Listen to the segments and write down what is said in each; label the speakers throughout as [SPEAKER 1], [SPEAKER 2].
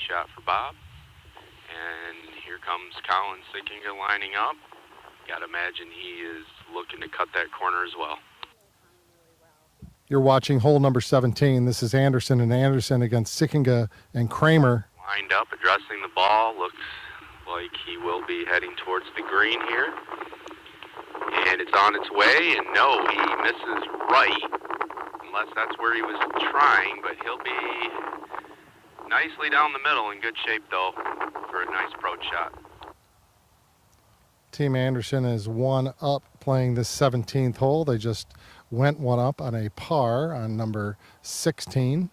[SPEAKER 1] shot for Bob. And here comes Colin Sickinger lining up. Gotta imagine he is looking to cut that corner as well.
[SPEAKER 2] You're watching hole number 17. This is Anderson and Anderson against Sickinger and Cramer.
[SPEAKER 1] Lined up, addressing the ball. Looks like he will be heading towards the green here. And it's on its way, and no, he misses right. Unless that's where he was trying, but he'll be nicely down the middle, in good shape, though, for a nice approach shot.
[SPEAKER 2] Team Anderson is one up playing this 17th hole. They just went one up on a par on number 16.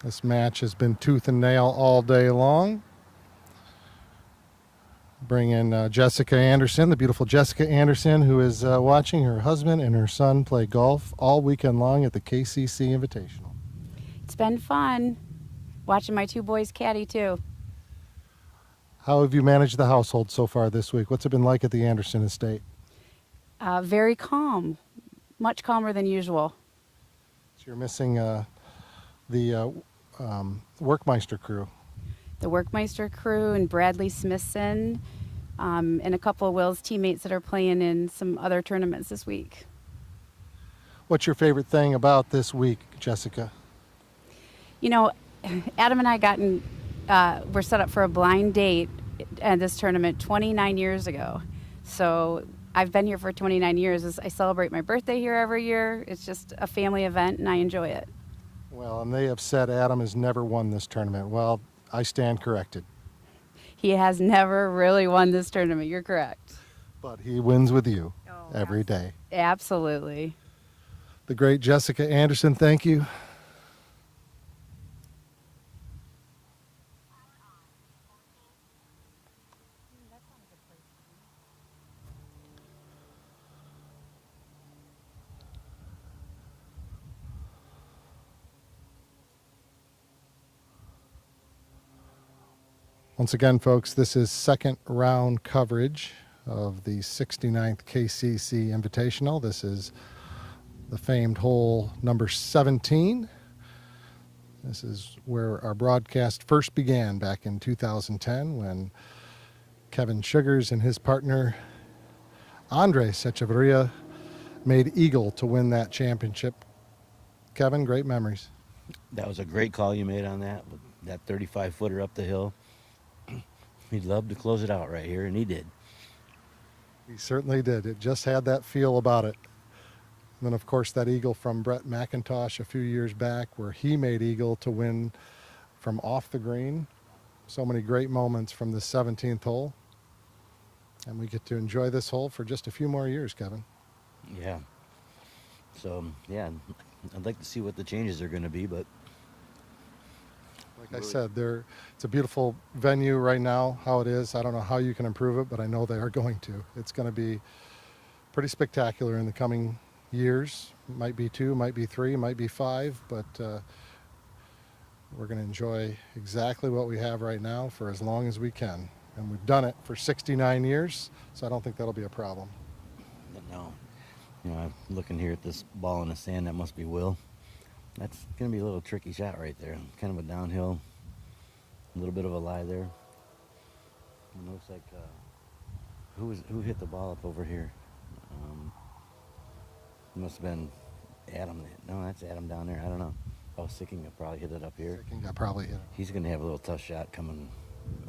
[SPEAKER 2] This match has been tooth and nail all day long. Bring in Jessica Anderson, the beautiful Jessica Anderson, who is watching her husband and her son play golf all weekend long at the KCC Invitational.
[SPEAKER 3] It's been fun watching my two boys caddy too.
[SPEAKER 2] How have you managed the household so far this week? What's it been like at the Anderson estate?
[SPEAKER 3] Very calm, much calmer than usual.
[SPEAKER 2] So you're missing the Workmeister crew.
[SPEAKER 3] The Workmeister crew and Bradley Smithson and a couple of Will's teammates that are playing in some other tournaments this week.
[SPEAKER 2] What's your favorite thing about this week, Jessica?
[SPEAKER 3] You know, Adam and I were set up for a blind date at this tournament 29 years ago. So I've been here for 29 years. I celebrate my birthday here every year. It's just a family event, and I enjoy it.
[SPEAKER 2] Well, and they have said Adam has never won this tournament. Well, I stand corrected.
[SPEAKER 3] He has never really won this tournament. You're correct.
[SPEAKER 2] But he wins with you every day.
[SPEAKER 3] Absolutely.
[SPEAKER 2] The great Jessica Anderson, thank you. Once again, folks, this is second round coverage of the 69th KCC Invitational. This is the famed hole number 17. This is where our broadcast first began back in 2010 when Kevin Sugars and his partner Andres Echeverria made eagle to win that championship. Kevin, great memories.
[SPEAKER 4] That was a great call you made on that, with that 35-footer up the hill. He'd love to close it out right here, and he did.
[SPEAKER 2] He certainly did. It just had that feel about it. And then, of course, that eagle from Brett McIntosh a few years back where he made eagle to win from off the green. So many great moments from the 17th hole. And we get to enjoy this hole for just a few more years, Kevin.
[SPEAKER 4] Yeah. So, yeah, I'd like to see what the changes are going to be, but...
[SPEAKER 2] Like I said, it's a beautiful venue right now, how it is. I don't know how you can improve it, but I know they are going to. It's going to be pretty spectacular in the coming years. Might be 2, might be 3, might be 5, but we're going to enjoy exactly what we have right now for as long as we can. And we've done it for 69 years, so I don't think that'll be a problem.
[SPEAKER 4] No. You know, I'm looking here at this ball in the sand. That must be Will. That's going to be a little tricky shot right there. Kind of a downhill, a little bit of a lie there. It looks like, who hit the ball up over here? It must have been Adam. No, that's Adam down there. I don't know. Oh, Sickinger probably hit it up here.
[SPEAKER 2] Sickinger probably hit it.
[SPEAKER 4] He's going to have a little tough shot coming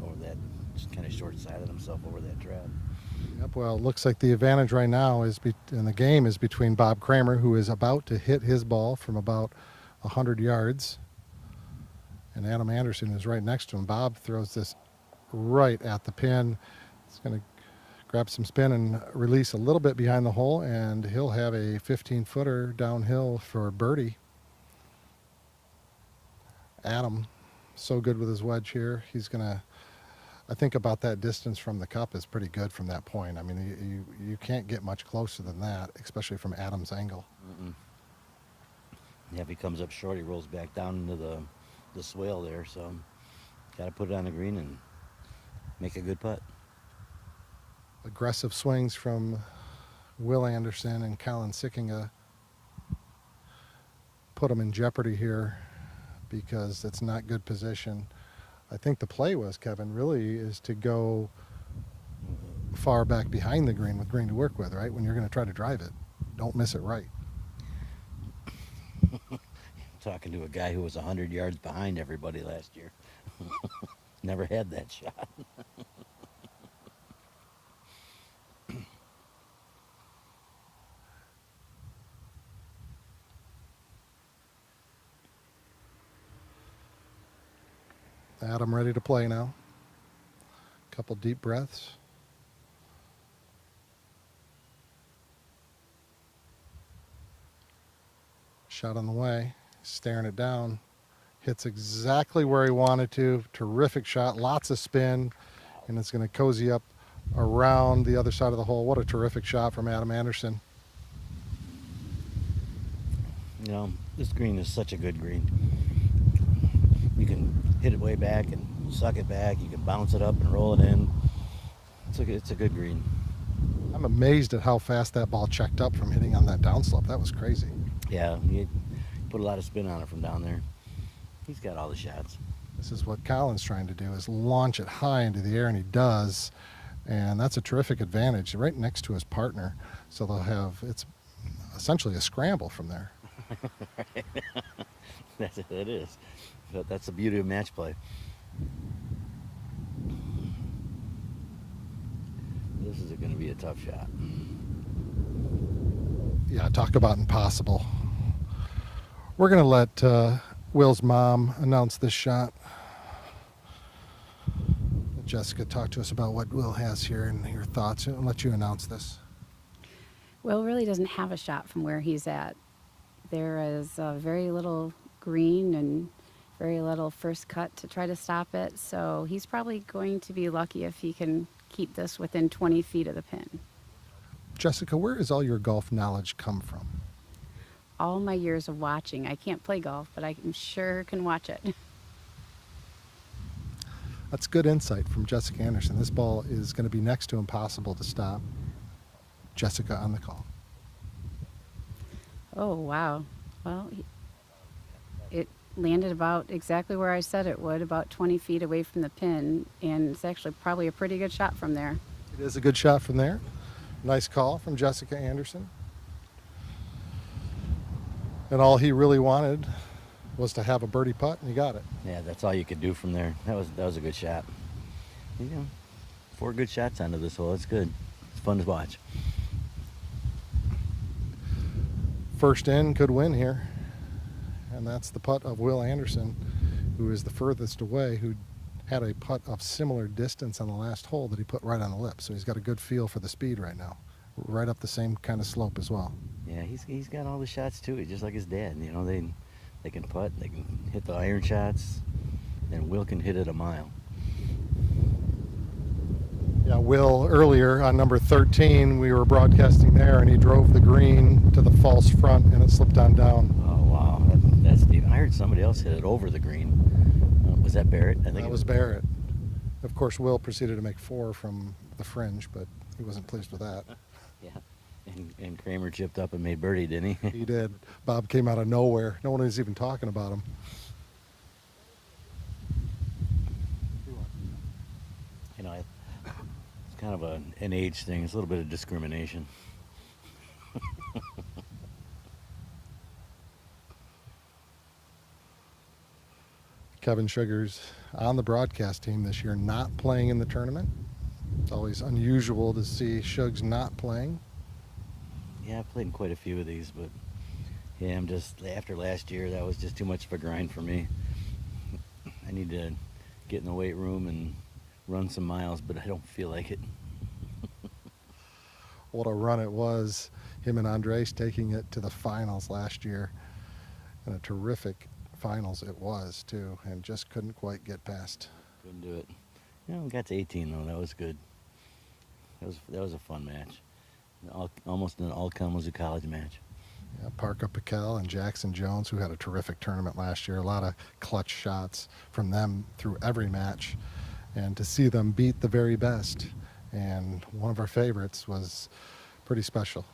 [SPEAKER 4] over that, just kind of short-sided himself over that trap.
[SPEAKER 2] Yep, well, it looks like the advantage right now in the game is between Bob Cramer, who is about to hit his ball from about 100 yards, and Adam Anderson is right next to him. Bob throws this right at the pin. It's going to grab some spin and release a little bit behind the hole, and he'll have a 15-footer downhill for birdie. Adam, so good with his wedge here. He's going to, I think about that distance from the cup is pretty good from that point. I mean, you can't get much closer than that, especially from Adam's angle.
[SPEAKER 4] Mm-mm. Yeah, if he comes up short, he rolls back down into the swale there. So, got to put it on the green and make a good putt.
[SPEAKER 2] Aggressive swings from Will Anderson and Colin Sickinger put him in jeopardy here because it's not good position. I think the play was, Kevin, really is to go far back behind the green with green to work with, right? When you're going to try to drive it, don't miss it right.
[SPEAKER 4] Talking to a guy who was 100 yards behind everybody last year. Never had that shot.
[SPEAKER 2] Adam ready to play now. Couple deep breaths. Shot on the way, staring it down. Hits exactly where he wanted to. Terrific shot, lots of spin, and it's going to cozy up around the other side of the hole. What a terrific shot from Adam Anderson.
[SPEAKER 4] You know, this green is such a good green. You can hit it way back and suck it back. You can bounce it up and roll it in. It's a good green.
[SPEAKER 2] I'm amazed at how fast that ball checked up from hitting on that downslope. That was crazy.
[SPEAKER 4] Yeah, he put a lot of spin on it from down there. He's got all the shots.
[SPEAKER 2] This is what Colin's trying to do, is launch it high into the air, and he does. And that's a terrific advantage right next to his partner. So they'll have, it's essentially a scramble from there.
[SPEAKER 4] It is. But that's the beauty of match play. This is going to be a tough shot.
[SPEAKER 2] Yeah, talk about impossible. We're going to let Will's mom announce this shot. Jessica, talk to us about what Will has here and your thoughts, and let you announce this.
[SPEAKER 3] Will really doesn't have a shot from where he's at. There is very little green and very little first cut to try to stop it, so he's probably going to be lucky if he can keep this within 20 feet of the pin.
[SPEAKER 2] Jessica, where does all your golf knowledge come from?
[SPEAKER 3] All my years of watching. I can't play golf, but I sure can watch it.
[SPEAKER 2] That's good insight from Jessica Anderson. This ball is going to be next to impossible to stop. Jessica on the call.
[SPEAKER 3] Oh, wow. Well, it landed about exactly where I said it would, about 20 feet away from the pin, and it's actually probably a pretty good shot from there.
[SPEAKER 2] It is a good shot from there. Nice call from Jessica Anderson. And all he really wanted was to have a birdie putt, and he got it.
[SPEAKER 4] Yeah, that's all you could do from there. That was a good shot. You know, 4 good shots onto this hole. It's good. It's fun to watch.
[SPEAKER 2] First in could win here. And that's the putt of Will Anderson, who is the furthest away, who had a putt of similar distance on the last hole that he put right on the lip. So he's got a good feel for the speed right now. Right up the same kind of slope as well.
[SPEAKER 4] Yeah, he's got all the shots too. He's just like his dad. You know, they can putt, they can hit the iron shots, and Will can hit it a mile.
[SPEAKER 2] Yeah, Will, earlier on number 13, we were broadcasting there, and he drove the green to the false front, and it slipped on down.
[SPEAKER 4] Oh, wow. That's deep. I heard somebody else hit it over the green. Was that Barrett? I think
[SPEAKER 2] That was Barrett. Of course, Will proceeded to make 4 from the fringe, but he wasn't pleased with that.
[SPEAKER 4] Yeah. And Cramer chipped up and made birdie, didn't he?
[SPEAKER 2] He did. Bob came out of nowhere. No one was even talking about him.
[SPEAKER 4] You know, it's kind of an age thing. It's a little bit of discrimination.
[SPEAKER 2] Kevin Sugar's on the broadcast team this year, not playing in the tournament. It's always unusual to see Shugs not playing.
[SPEAKER 4] Yeah, I've played in quite a few of these, but yeah, I'm just, after last year, that was just too much of a grind for me. I need to get in the weight room and run some miles, but I don't feel like it.
[SPEAKER 2] What a run it was. Him and Andres taking it to the finals last year. And a terrific finals it was, too, and just couldn't quite get past.
[SPEAKER 4] Couldn't do it. You know, we got to 18, though. That was good. That was a fun match. Almost an all-Kalamazoo College match.
[SPEAKER 2] Yeah, Parker Piquel and Jackson Jones, who had a terrific tournament last year. A lot of clutch shots from them through every match. And to see them beat the very best, and one of our favorites, was pretty special.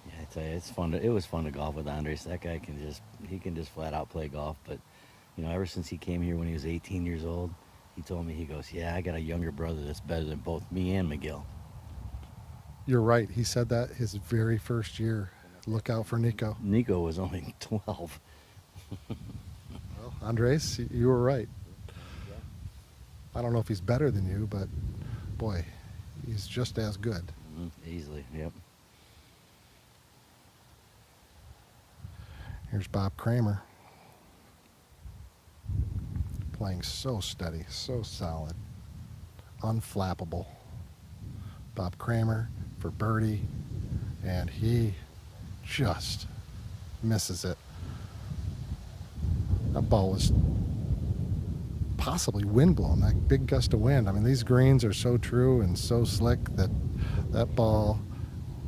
[SPEAKER 4] Yeah, I tell you, it was fun to golf with Andres. That guy can just flat out play golf, but You know, ever since he came here when he was 18 years old, he told me, he goes, yeah, I got a younger brother that's better than both me and McGill.
[SPEAKER 2] You're right. He said that his very first year. Look out for Nico.
[SPEAKER 4] Nico was only 12.
[SPEAKER 2] Well, Andres, you were right. I don't know if he's better than you, but boy, he's just as good.
[SPEAKER 4] Easily, yep.
[SPEAKER 2] Here's Bob Cramer. Playing so steady, so solid, unflappable. Bob Cramer for birdie, and he just misses it. That ball was possibly windblown, that big gust of wind. I mean, these greens are so true and so slick that that ball...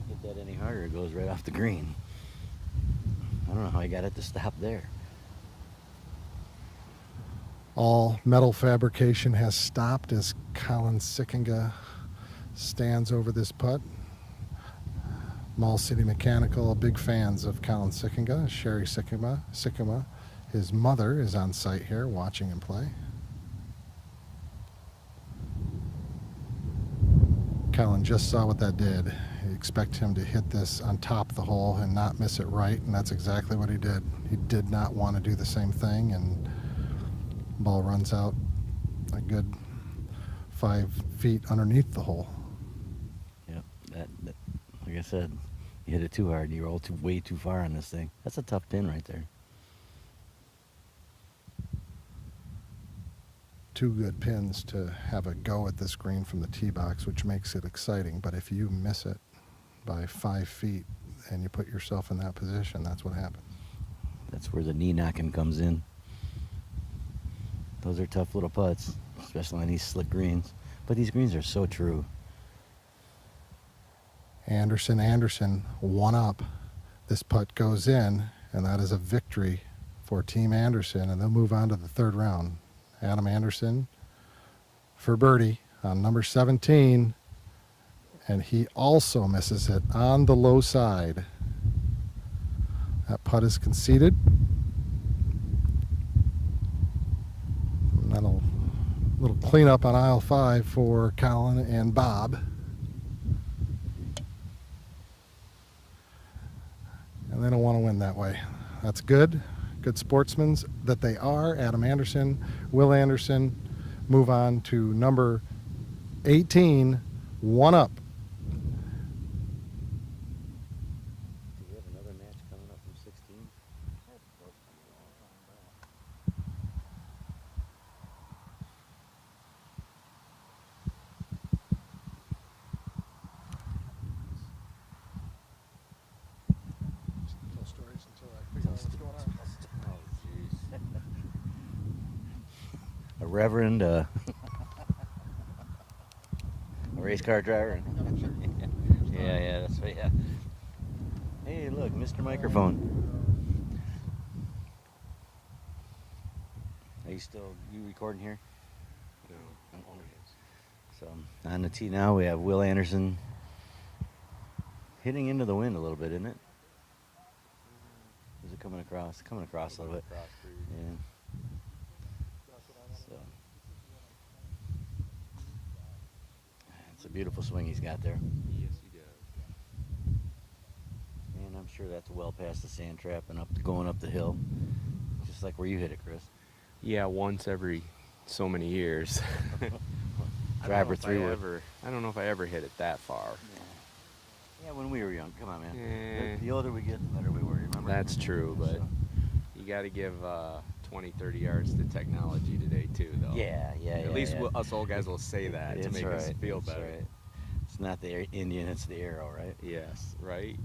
[SPEAKER 4] Hit that any harder, it goes right off the green. I don't know how he got it to stop there.
[SPEAKER 2] All metal fabrication has stopped as Colin Sickinga stands over this putt. Mall City Mechanical, big fans of Colin Sickinga, Sherry Sikkema. His mother is on site here watching him play. Colin just saw what that did. You expect him to hit this on top of the hole and not miss it right, and that's exactly what he did. He did not want to do the same thing, and ball runs out a good 5 feet underneath the hole.
[SPEAKER 4] Yep, that like I said, you hit it too hard. You roll way too far on this thing. That's a tough pin right there.
[SPEAKER 2] 2 good pins to have a go at this green from the tee box, which makes it exciting. But if you miss it by 5 feet and you put yourself in that position, that's what happens.
[SPEAKER 4] That's where the knee knocking comes in. Those are tough little putts, especially on these slick greens. But these greens are so true.
[SPEAKER 2] Anderson, 1 up. This putt goes in, and that is a victory for Team Anderson, and they'll move on to the 3rd round. Adam Anderson for birdie on number 17, and he also misses it on the low side. That putt is conceded. And then a little cleanup on aisle 5 for Colin and Bob. And they don't want to win that way. That's good. Good sportsmen that they are. Adam Anderson, Will Anderson move on to number 18, 1 up.
[SPEAKER 4] Do we have another match coming up from 16?
[SPEAKER 2] Tell stories until I figure out what's going on.
[SPEAKER 4] Oh, jeez. A reverend, a race car driver. Yeah, that's right, yeah. Hey, look, Mr. Microphone. Are you recording here?
[SPEAKER 1] No.
[SPEAKER 4] So, on the tee now, we have Will Anderson hitting into the wind a little bit, isn't it? Is it coming across? Coming across a little bit. Yeah. So, it's a beautiful swing he's got there.
[SPEAKER 1] Yes, he does.
[SPEAKER 4] And I'm sure that's well past the sand trap and going up the hill. Just like where you hit it, Chris.
[SPEAKER 1] Yeah, once every so many years.
[SPEAKER 4] Driver 3
[SPEAKER 1] I don't know if I ever hit it that far.
[SPEAKER 4] Yeah, when we were young. Come on, man.
[SPEAKER 1] Eh.
[SPEAKER 4] The older we get, the better we were, remember?
[SPEAKER 1] That's true, but
[SPEAKER 4] So,
[SPEAKER 1] you got to give 20, 30 yards to technology today, too, though.
[SPEAKER 4] yeah.
[SPEAKER 1] At least us old guys will say that to
[SPEAKER 4] It's
[SPEAKER 1] make us
[SPEAKER 4] right,
[SPEAKER 1] feel
[SPEAKER 4] it's
[SPEAKER 1] better.
[SPEAKER 4] right. It's not the Indian, it's the arrow, right?
[SPEAKER 1] Yes, right?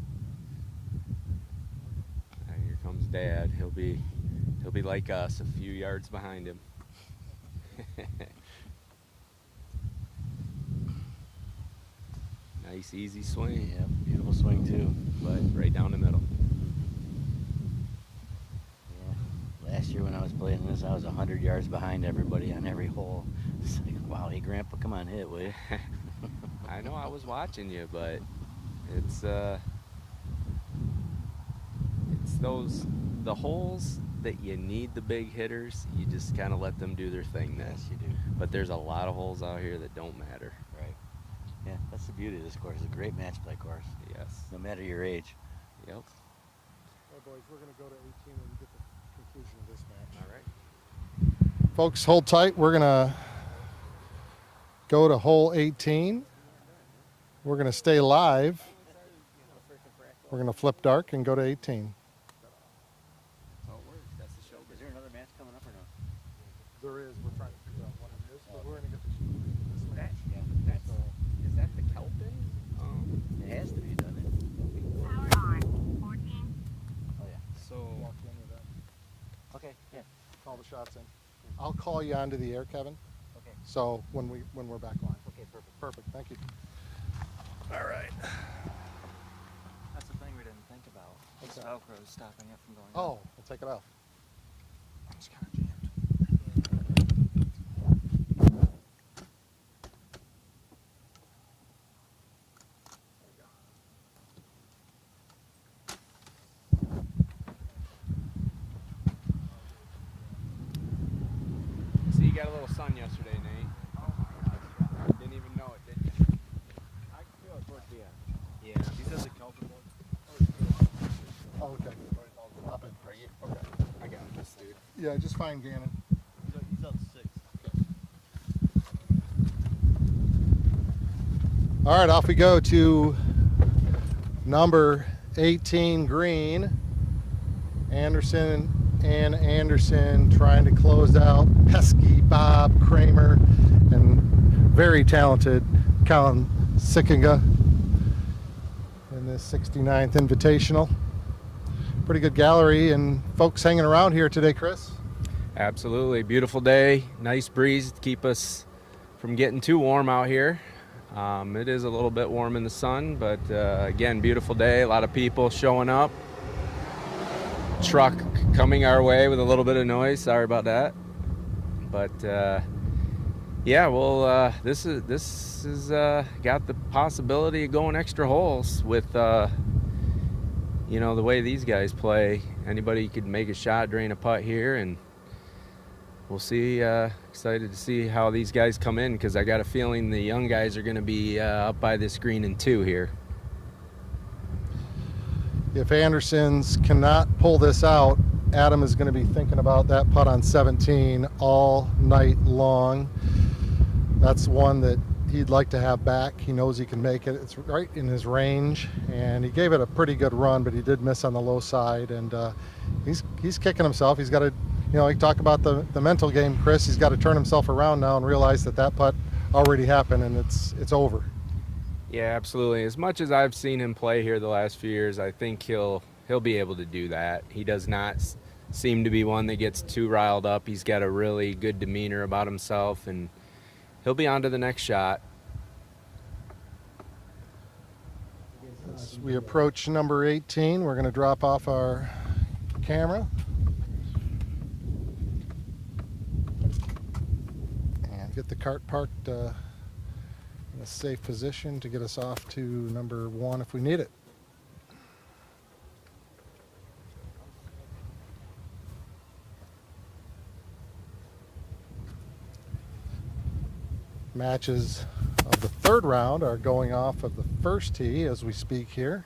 [SPEAKER 1] And here comes Dad. He'll be like us, a few yards behind him. Nice, easy swing.
[SPEAKER 4] Yeah, beautiful swing, too.
[SPEAKER 1] But right down the middle.
[SPEAKER 4] Yeah. Last year when I was playing this, I was 100 yards behind everybody on every hole. It's like, wow, hey, Grandpa, come on, hit, will you?
[SPEAKER 1] I know I was watching you, but it's the holes
[SPEAKER 5] that you need the big hitters, you just kind of let them do their thing then.
[SPEAKER 4] Yes, you do.
[SPEAKER 5] But there's a lot of holes out here that don't matter.
[SPEAKER 4] Right. Yeah, that's the beauty of this course. It's a great match play course,
[SPEAKER 5] Yes.
[SPEAKER 4] no matter your age.
[SPEAKER 5] Yep.
[SPEAKER 2] All right, boys, we're going to go to 18 and get the conclusion of this match.
[SPEAKER 5] All right.
[SPEAKER 2] Folks, hold tight. We're going to go to hole 18. We're going to stay live. We're going to flip dark and go to 18.
[SPEAKER 5] Oh, it works. That's the show.
[SPEAKER 4] Is there another match coming up or no?
[SPEAKER 2] There is. We're trying to figure out what it is, but we're going to get the conclusion of this match.
[SPEAKER 5] Is that the Kelpin?
[SPEAKER 4] It has to be, doesn't it?
[SPEAKER 6] Power on. 14.
[SPEAKER 4] Oh, yeah.
[SPEAKER 5] So,
[SPEAKER 2] Walk in with that.
[SPEAKER 4] Okay, yeah.
[SPEAKER 2] Call the shots in. I'll call you onto the air, Kevin.
[SPEAKER 4] Okay.
[SPEAKER 2] So when we're back on.
[SPEAKER 4] Okay, perfect.
[SPEAKER 2] Perfect. Thank you. All right.
[SPEAKER 7] That's the thing we didn't think about.
[SPEAKER 2] What's
[SPEAKER 7] This
[SPEAKER 2] that?
[SPEAKER 7] Velcro is stopping it from going
[SPEAKER 2] Oh,
[SPEAKER 7] up.
[SPEAKER 2] we'll take it off.
[SPEAKER 7] It's kind of jammed.
[SPEAKER 5] so you got a little sun yesterday, Nate. Didn't even know it, did you?
[SPEAKER 4] I can feel it towards the end.
[SPEAKER 5] Yeah.
[SPEAKER 7] He says the Kelpin one.
[SPEAKER 2] Oh, okay. Up in. Okay.
[SPEAKER 5] I got this, dude.
[SPEAKER 2] Yeah, just find Gannon.
[SPEAKER 7] He's up 6.
[SPEAKER 2] All right, off we go to number 18 green. Anderson and Anderson trying to close out pesky Bob Cramer and very talented Colin Sickinga in this 69th Invitational. Pretty good gallery and folks hanging around here today, Chris.
[SPEAKER 5] Absolutely. Beautiful day. Nice breeze to keep us from getting too warm out here. It is a little bit warm in the sun, but again, beautiful day. A lot of people showing up. Truck coming our way with a little bit of noise. Sorry about that. But yeah, well, this is got the possibility of going extra holes with you know, the way these guys play. Anybody could make a shot, drain a putt here, and we'll see. Excited to see how these guys come in, because I got a feeling the young guys are going to be up by this green in 2 here.
[SPEAKER 2] If Andersons cannot pull this out, Adam is going to be thinking about that putt on 17 all night long. That's one that he'd like to have back. He knows he can make it. It's right in his range, and he gave it a pretty good run, but he did miss on the low side, and he's kicking himself. He's got to, you know, you talk about the mental game, Chris. He's got to turn himself around now and realize that putt already happened and it's over.
[SPEAKER 5] Yeah, absolutely. As much as I've seen him play here the last few years, I think he'll be able to do that. He does not seem to be one that gets too riled up. He's got a really good demeanor about himself, and he'll be on to the next shot.
[SPEAKER 2] As we approach number 18, we're going to drop off our camera and get the cart parked in a safe position to get us off to number 1 if we need it. Matches of the 3rd round are going off of the first tee as we speak here.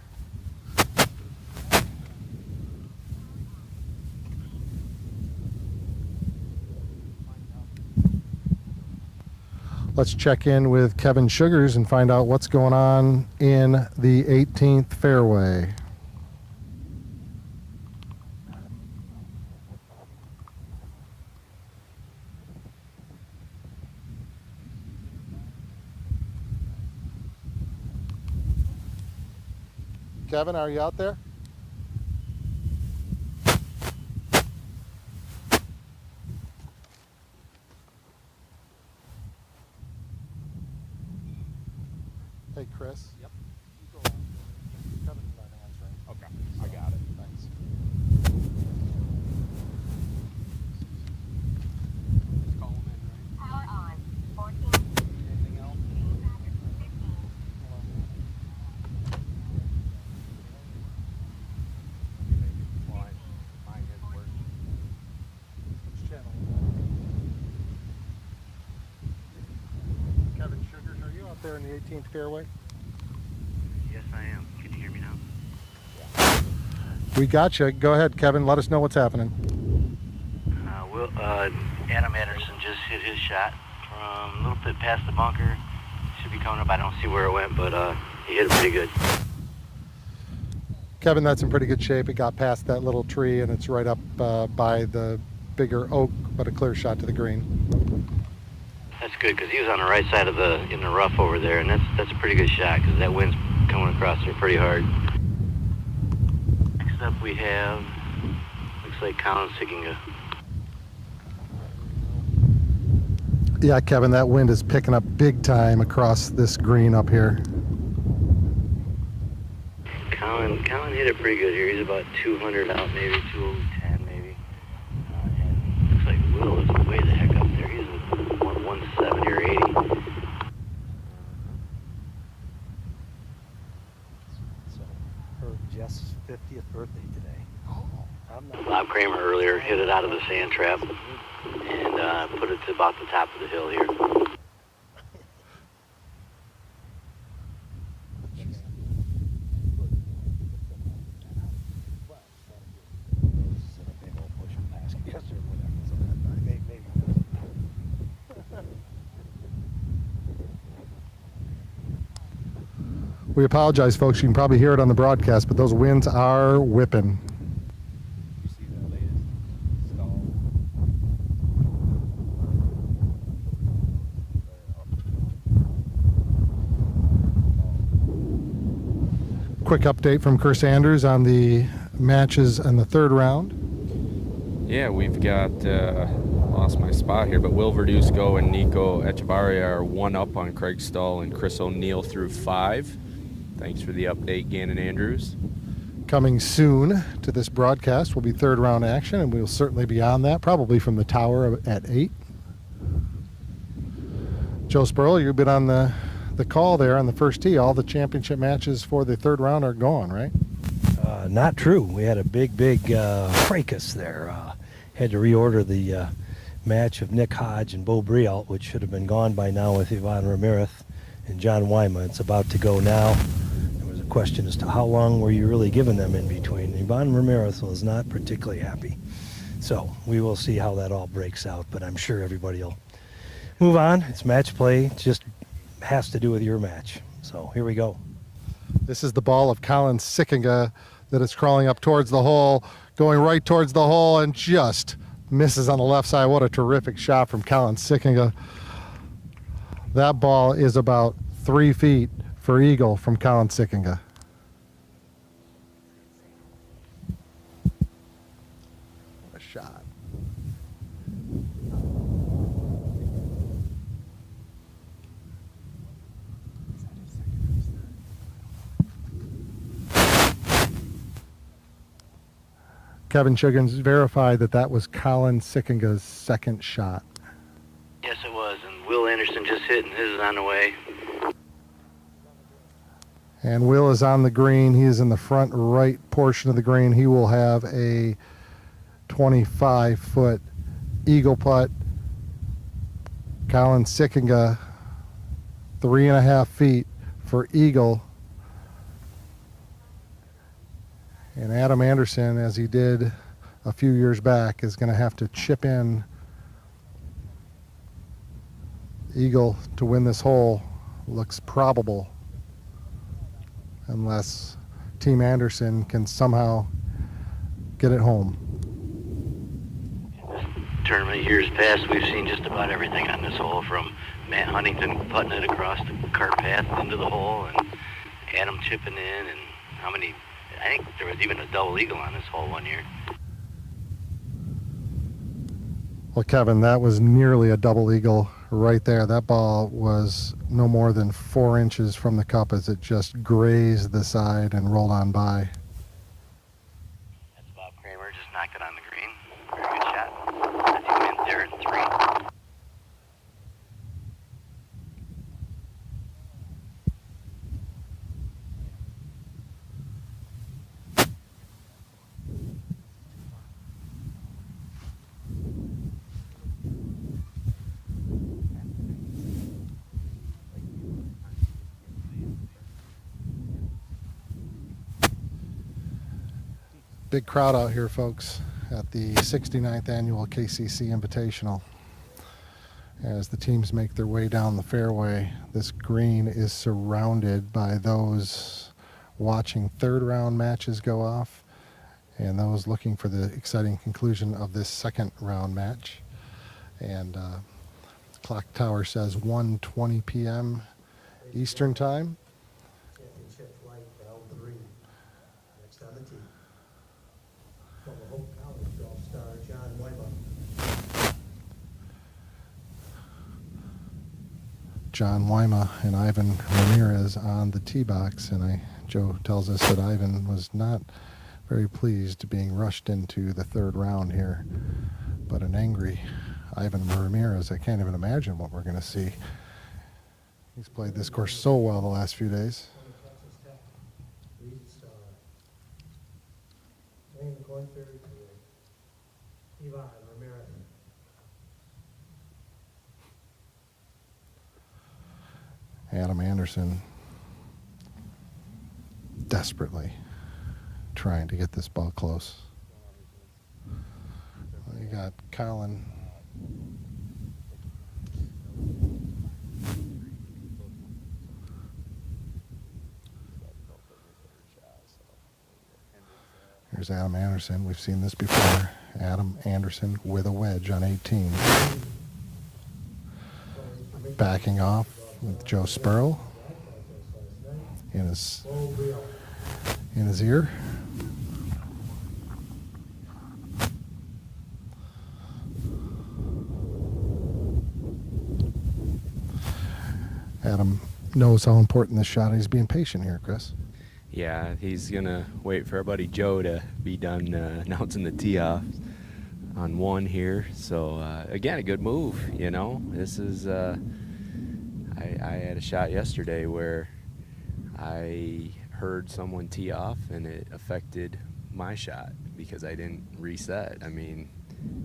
[SPEAKER 2] Let's check in with Kevin Sugars and find out what's going on in the 18th fairway. Kevin, are you out there? Hey, Chris.
[SPEAKER 5] Yep.
[SPEAKER 2] Kevin's not answering.
[SPEAKER 5] Okay, I got it.
[SPEAKER 2] Thanks.
[SPEAKER 5] Call him in, right?
[SPEAKER 6] Power on. 14.
[SPEAKER 5] Anything else?
[SPEAKER 6] 15.
[SPEAKER 5] Mine is working.
[SPEAKER 2] up there in the 18th fairway?
[SPEAKER 4] Yes, I am. Can you hear me now?
[SPEAKER 2] We got you. Go ahead, Kevin. Let us know what's happening.
[SPEAKER 4] Adam Anderson just hit his shot from a little bit past the bunker. Should be coming up. I don't see where it went, but he hit it pretty good.
[SPEAKER 2] Kevin, that's in pretty good shape. It got past that little tree, and it's right up by the bigger oak, but a clear shot to the green.
[SPEAKER 4] That's good because he was on the right side in the rough over there, and that's a pretty good shot because that wind's coming across there pretty hard. Next up we have, looks like Colin Sickinga.
[SPEAKER 2] Yeah, Kevin, that wind is picking up big time across this green up here.
[SPEAKER 4] Colin hit it pretty good here. He's about 200 out, maybe 210 maybe. And looks like Will is way the heck up there. He's at 170 or 80.
[SPEAKER 7] So, her Jess's 50th birthday today.
[SPEAKER 4] Bob Cramer earlier hit it out of the sand trap and put it to about the top of the hill here.
[SPEAKER 2] We apologize, folks. You can probably hear it on the broadcast, but those winds are whipping.
[SPEAKER 5] You see the latest stall?
[SPEAKER 2] Quick update from Chris Andrews on the matches in the third round.
[SPEAKER 5] Yeah, we've got, lost my spot here, but Will Verduzco and Nico Echevarria are 1 up on Craig Stull and Chris O'Neill through 5. Thanks for the update, Gannon Andrews.
[SPEAKER 2] Coming soon to this broadcast will be third round action, and we'll certainly be on that, probably from the tower at 8. Joe Spurl, you've been on the call there on the first tee. All the championship matches for the third round are gone, right?
[SPEAKER 8] Not true. We had a big fracas there. Had to reorder the match of Nick Hodge and Bo Brialt, which should have been gone by now with Ivan Ramirez and John Wyma. It's about to go now. There was a question as to how long were you really giving them in between. Ivan Ramirez was not particularly happy. So we will see how that all breaks out, but I'm sure everybody will move on. It's match play. It just has to do with your match. So here we go.
[SPEAKER 2] This is the ball of Colin Sickinga that is crawling up towards the hole, going right towards the hole, and just misses on the left side. What a terrific shot from Colin Sickinga. That ball is about 3 feet for eagle from Colin Sickinga. What a shot. Kevin Chiggins verified that was Colin Sickinga's second shot.
[SPEAKER 4] Yes, it was. And Will Anderson just hit, and his is on the way.
[SPEAKER 2] And Will is on the green. He is in the front right portion of the green. He will have a 25-foot eagle putt. Colin Sickinga, 3.5 feet for eagle. And Adam Anderson, as he did a few years back, is going to have to chip in eagle to win this hole. Looks probable, unless Team Anderson can somehow get it home.
[SPEAKER 4] In this tournament years past, we've seen just about everything on this hole, from Matt Huntington putting it across the cart path into the hole, and Adam chipping in, and I think there was even a double eagle on this hole one year.
[SPEAKER 2] Well, Kevin, that was nearly a double eagle right there. That ball was no more than 4 inches from the cup as it just grazed the side and rolled on by.
[SPEAKER 4] That's Bob Cramer, just knocked it on the green. Very good shot. As he went there in 3.
[SPEAKER 2] Big crowd out here, folks, at the 69th annual KCC Invitational. As the teams make their way down the fairway, this green is surrounded by those watching third round matches go off and those looking for the exciting conclusion of this second round match. And clock tower says 1:20 p.m. Eastern time.
[SPEAKER 8] Championship flight, round 3. Next on the tee. From the Hope College golf star John Wyma.
[SPEAKER 2] John Wyma and Ivan Ramirez on the tee box, and Joe tells us that Ivan was not very pleased being rushed into the third round here, but an angry Ivan Ramirez. I can't even imagine what we're going to see. He's played this course so well the last few days. Adam Anderson desperately trying to get this ball close. You got Colin. Here's Adam Anderson. We've seen this before. Adam Anderson with a wedge on 18. Backing off with Joe Spurl in his ear. Adam knows how important this shot is. He's being patient here, Chris.
[SPEAKER 5] Yeah, he's going to wait for our buddy Joe to be done announcing the tee off on 1 here. So, again, a good move, you know. This is, I had a shot yesterday where I heard someone tee off and it affected my shot because I didn't reset. I mean,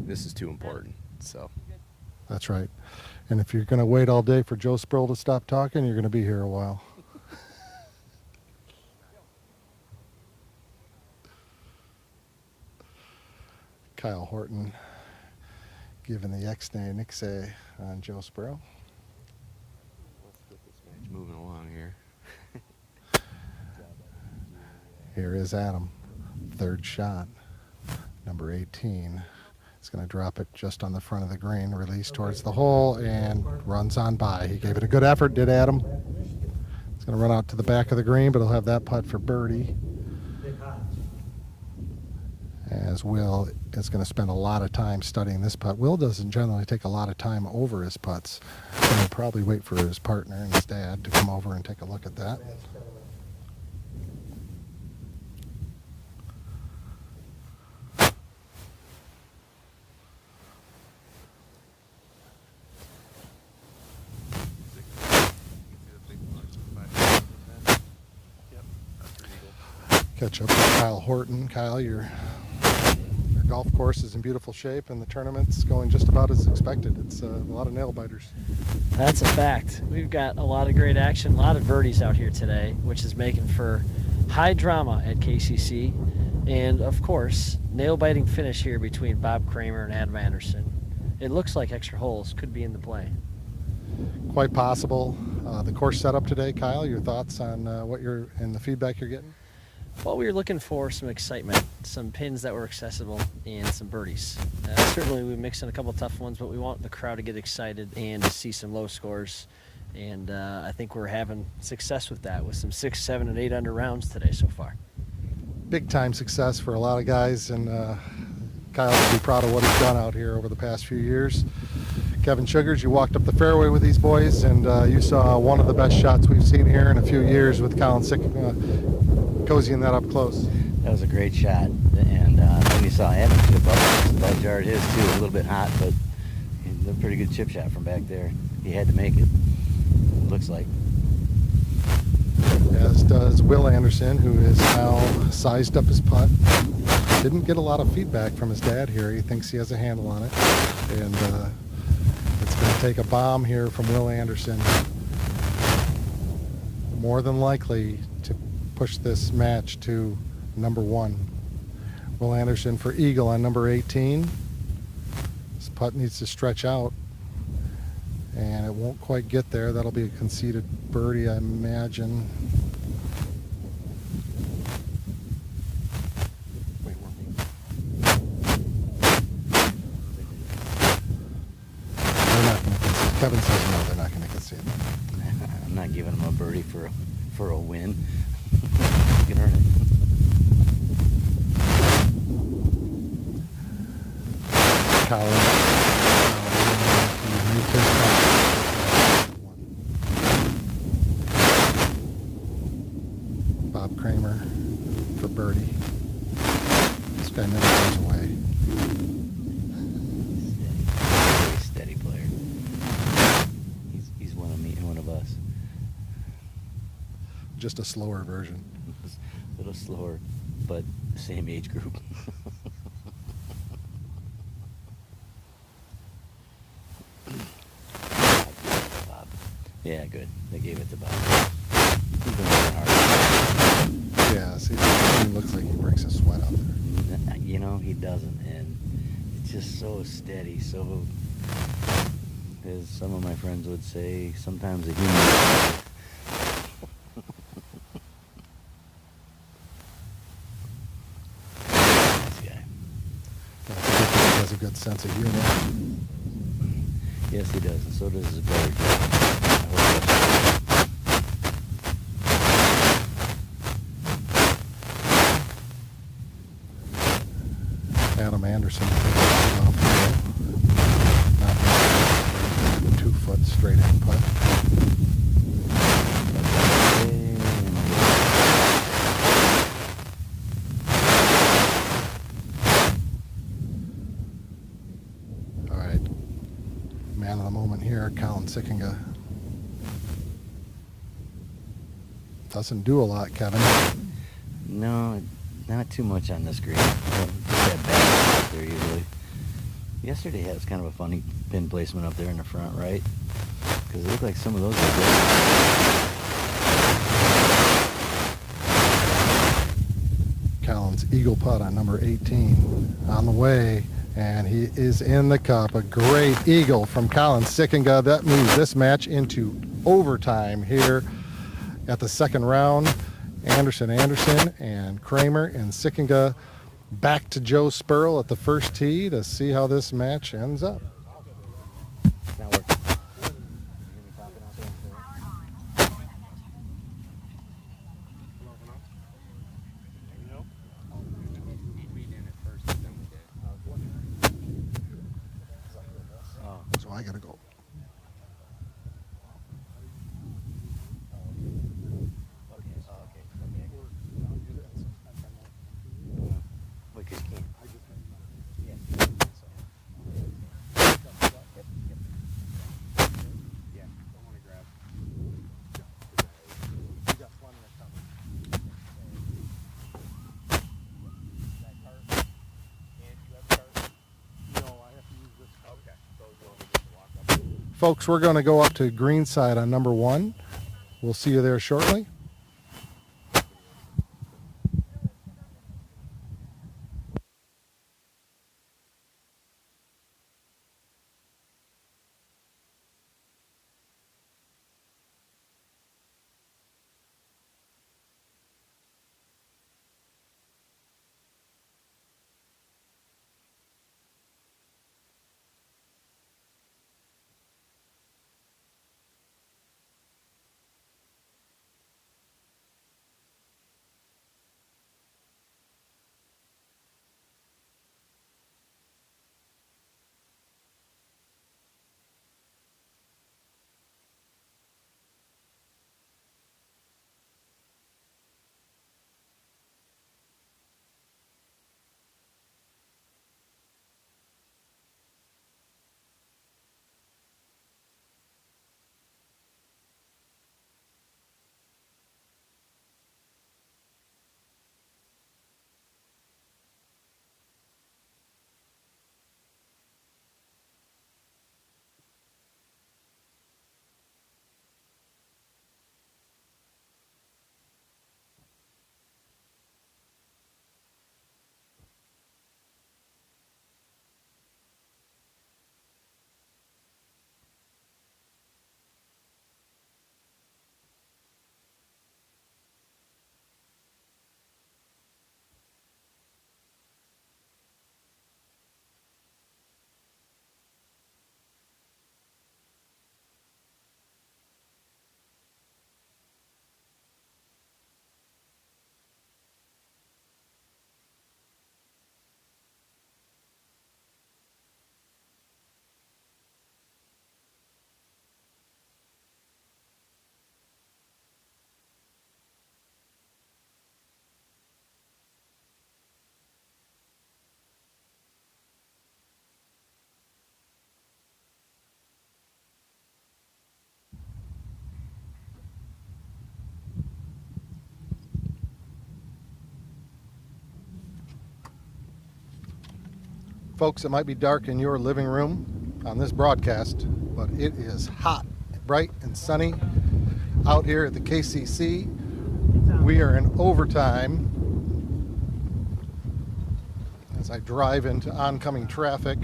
[SPEAKER 5] this is too important, so.
[SPEAKER 2] That's right. And if you're going to wait all day for Joe Sproul to stop talking, you're going to be here a while. Kyle Horton giving the Nixay on Joe Sproul.
[SPEAKER 5] Let's get this match moving along here.
[SPEAKER 2] Here is Adam. Third shot. Number 18. He's going to drop it just on the front of the green, release towards the hole, and runs on by. He gave it a good effort, did Adam. He's going to run out to the back of the green, but he'll have that putt for birdie. As Will is going to spend a lot of time studying this putt. Will doesn't generally take a lot of time over his putts. So he'll probably wait for his partner and his dad to come over and take a look at that. Catch up with Kyle Horton. Kyle, your golf course is in beautiful shape and the tournament's going just about as expected. It's a lot of nail biters.
[SPEAKER 7] That's a fact. We've got a lot of great action, a lot of birdies out here today, which is making for high drama at KCC. And of course, nail-biting finish here between Bob Cramer and Adam Anderson. It looks like extra holes could be in the play.
[SPEAKER 2] Quite possible. The course setup today, Kyle, your thoughts on the feedback you're getting?
[SPEAKER 7] Well, we were looking for some excitement, some pins that were accessible, and some birdies. Certainly, we mixed in a couple tough ones, but we want the crowd to get excited and to see some low scores. And I think we're having success with that, with some 6, 7, and 8 under rounds today so far.
[SPEAKER 2] Big time success for a lot of guys, and Kyle will be proud of what he's done out here over the past few years. Kevin Sugars, you walked up the fairway with these boys, and you saw one of the best shots we've seen here in a few years with Colin Sick cozying that up close.
[SPEAKER 4] That was a great shot, and then you saw Adam chip up. About yard his too, a little bit hot, but a pretty good chip shot from back there. He had to make it. Looks like.
[SPEAKER 2] As does Will Anderson, who is now sized up his putt. Didn't get a lot of feedback from his dad here. He thinks he has a handle on it, and it's going to take a bomb here from Will Anderson. More than likely to push this match to number 1. Will Anderson for eagle on number 18. This putt needs to stretch out, and it won't quite get there. That'll be a conceded birdie, I imagine. Wait, they're not going to concede. Kevin says no, they're not going to concede.
[SPEAKER 4] I'm not giving him a birdie for a win. You can earn it.
[SPEAKER 2] Colin. He moved his putt. Bob Cramer for birdie. This guy never goes away.
[SPEAKER 4] Very steady player. He's one of me and one of us.
[SPEAKER 2] Just a slower version.
[SPEAKER 4] A little slower, but same age group. Bob. Yeah, good. They gave it to Bob. He's been working hard.
[SPEAKER 2] Yeah, see, he looks like he breaks a sweat out there.
[SPEAKER 4] You know, he doesn't, and it's just so steady, so, as some of my friends would say, sometimes a human. This guy.
[SPEAKER 2] I think he has a good sense of humor.
[SPEAKER 4] Yes, he does, and so does his brother. I hope that's-
[SPEAKER 2] Adam Anderson off the 2-foot straight in putt. All right, man of the moment here, Colin Sickinga. Doesn't do a lot, Kevin.
[SPEAKER 4] No, not too much on this green. Just that back out there usually. Yesterday it was kind of a funny pin placement up there in the front right, because it looked like some of those were good.
[SPEAKER 2] Colin's eagle putt on number 18 on the way, and he is in the cup. A great eagle from Colin Sickinga. That moves this match into overtime here at the second round. Anderson and Cramer and Sickinga back to Joe Spurl at the first tee to see how this match ends up.
[SPEAKER 4] Not working.
[SPEAKER 2] So I gotta go.
[SPEAKER 4] Wait, 'cause you can't.
[SPEAKER 2] Folks, we're going to go up to greenside on number 1. We'll see you there shortly. Folks, it might be dark in your living room on this broadcast, but it is hot, bright, and sunny out here at the KCC. We are in overtime as I drive into oncoming traffic.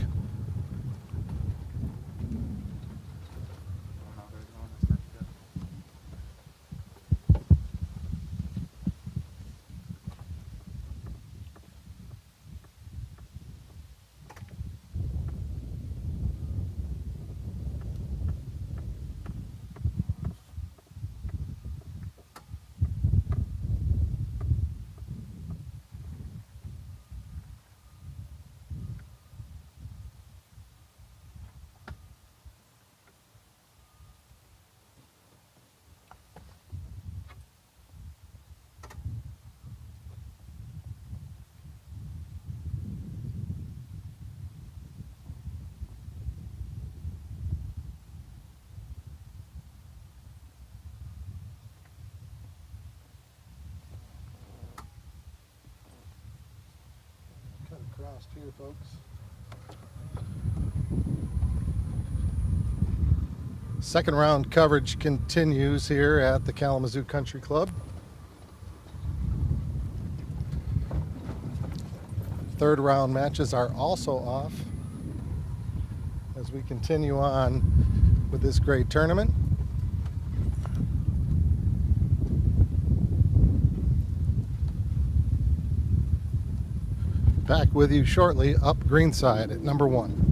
[SPEAKER 2] Cut across here, folks. Second round coverage continues here at the Kalamazoo Country Club. Third round matches are also off as we continue on with this great tournament. Back with you shortly up greenside at number 1.